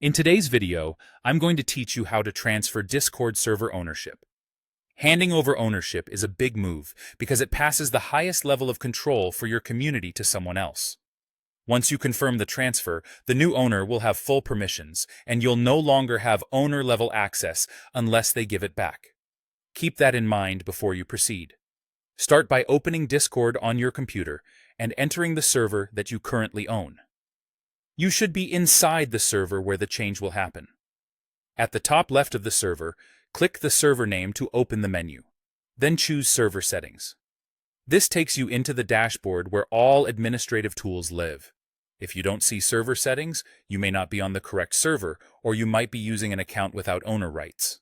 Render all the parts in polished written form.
In today's video, I'm going to teach you how to transfer Discord server ownership. Handing over ownership is a big move because it passes the highest level of control for your community to someone else. Once you confirm the transfer, the new owner will have full permissions, and you'll no longer have owner-level access unless they give it back. Keep that in mind before you proceed. Start by opening Discord on your computer and entering the server that you currently own. You should be inside the server where the change will happen. At the top left of the server, click the server name to open the menu. Then choose Server Settings. This takes you into the dashboard where all administrative tools live. If you don't see server settings, you may not be on the correct server, or you might be using an account without owner rights.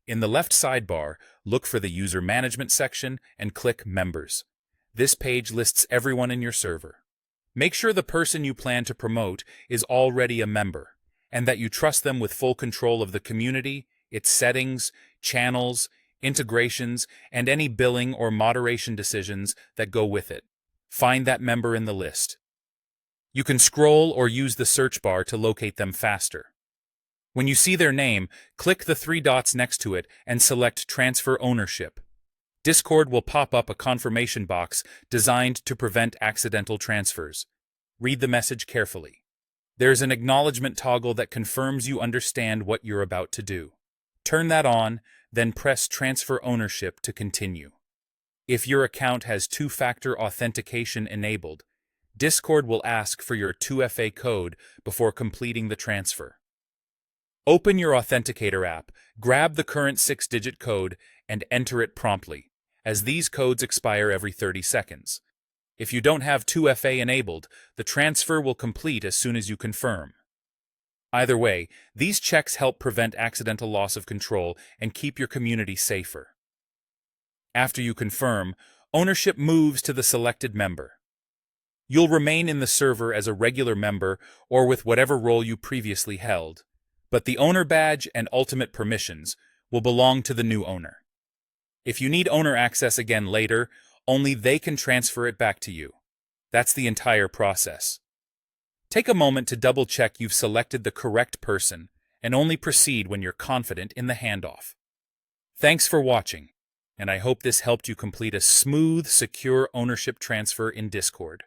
In the left sidebar, look for the User Management section and click Members. This page lists everyone in your server. Make sure the person you plan to promote is already a member, and that you trust them with full control of the community, its settings, channels, integrations, and any billing or moderation decisions that go with it. Find that member in the list. You can scroll or use the search bar to locate them faster. When you see their name, click the three dots next to it and select Transfer Ownership. Discord will pop up a confirmation box designed to prevent accidental transfers. Read the message carefully. There's an acknowledgement toggle that confirms you understand what you're about to do. Turn that on, then press Transfer Ownership to continue. If your account has two-factor authentication enabled, Discord will ask for your 2FA code before completing the transfer. Open your Authenticator app, grab the current 6-digit code, and enter it promptly, as these codes expire every 30 seconds. If you don't have 2FA enabled, the transfer will complete as soon as you confirm. Either way, these checks help prevent accidental loss of control and keep your community safer. After you confirm, ownership moves to the selected member. You'll remain in the server as a regular member or with whatever role you previously held, but the owner badge and ultimate permissions will belong to the new owner. If you need owner access again later, only they can transfer it back to you. That's the entire process. Take a moment to double-check you've selected the correct person and only proceed when you're confident in the handoff. Thanks for watching, and I hope this helped you complete a smooth, secure ownership transfer in Discord.